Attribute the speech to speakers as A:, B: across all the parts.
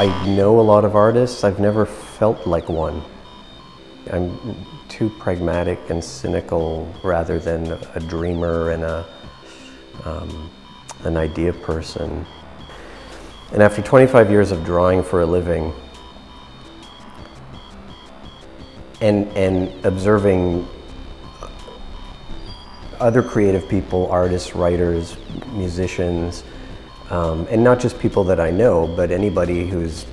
A: I know a lot of artists. I've never felt like one. I'm too pragmatic and cynical rather than a dreamer and an idea person. And after 25 years of drawing for a living and observing other creative people, artists, writers, musicians, and not just people that I know, but anybody who's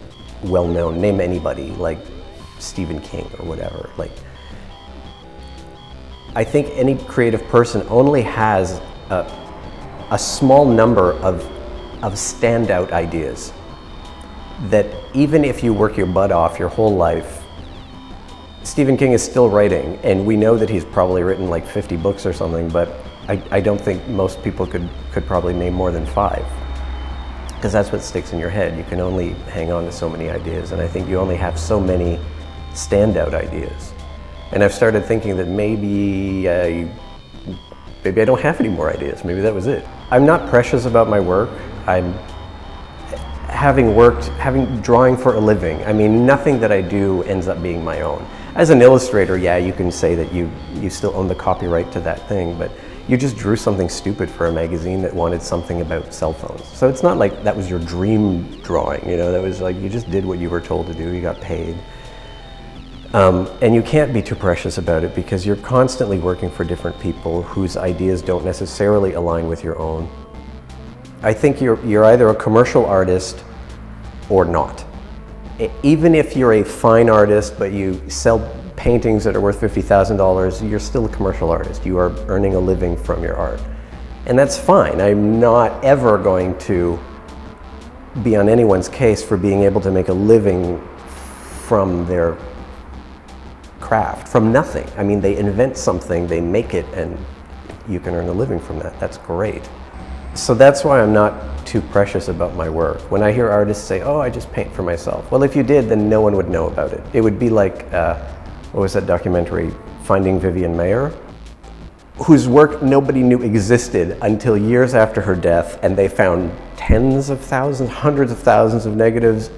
A: well-known, name anybody, like Stephen King or whatever. Like, I think any creative person only has a small number of standout ideas that even if you work your butt off your whole life, Stephen King is still writing, and we know that he's probably written like 50 books or something, but I don't think most people could probably name more than 5. Because that's what sticks in your head. You can only hang on to so many ideas, and I think you only have so many standout ideas. And I've started thinking that maybe I don't have any more ideas. Maybe that was it. I'm not precious about my work. I'm having drawing for a living. I mean, nothing that I do ends up being my own. As an illustrator, yeah, you can say that you still own the copyright to that thing, but you just drew something stupid for a magazine that wanted something about cell phones. So it's not like that was your dream drawing, you know, that was like, you just did what you were told to do, you got paid. And you can't be too precious about it because you're constantly working for different people whose ideas don't necessarily align with your own. I think you're either a commercial artist or not. Even if you're a fine artist, but you sell paintings that are worth $50,000, you're still a commercial artist. You are earning a living from your art. And that's fine. I'm not ever going to be on anyone's case for being able to make a living from their craft, from nothing. I mean, they invent something, they make it, and you can earn a living from that. That's great. So that's why I'm not too precious about my work. When I hear artists say, oh, I just paint for myself. Well, if you did, then no one would know about it. It would be like, what was that documentary, Finding Vivian Maier? Whose work nobody knew existed until years after her death, and they found tens of thousands, hundreds of thousands of negatives.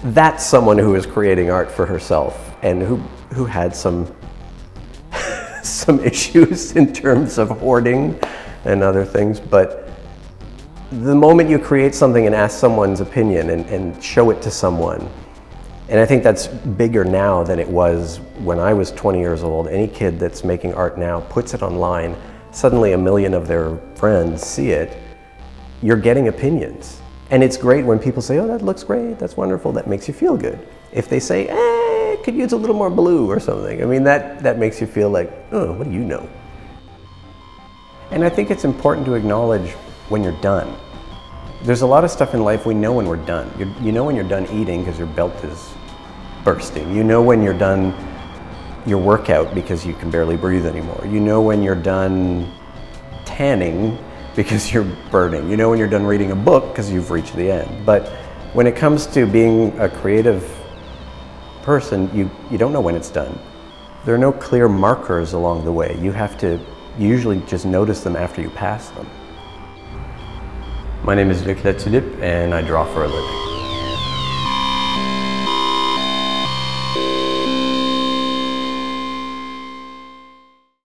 A: That's someone who is creating art for herself and who had some issues in terms of hoarding and other things. But the moment you create something and ask someone's opinion and show it to someone, and I think that's bigger now than it was when I was 20 years old. Any kid that's making art now puts it online, suddenly 1 million of their friends see it, you're getting opinions. And it's great when people say, oh, that looks great, that's wonderful, that makes you feel good. If they say, could use a little more blue or something, I mean, that makes you feel like, oh, what do you know? And I think it's important to acknowledge when you're done. There's a lot of stuff in life we know when we're done. You know when you're done eating because your belt is bursting. You know when you're done your workout because you can barely breathe anymore. You know when you're done tanning because you're burning. You know when you're done reading a book because you've reached the end. But when it comes to being a creative person, you don't know when it's done. There are no clear markers along the way. You have to usually just notice them after you pass them. My name is Luc Latulippe and I draw for a living.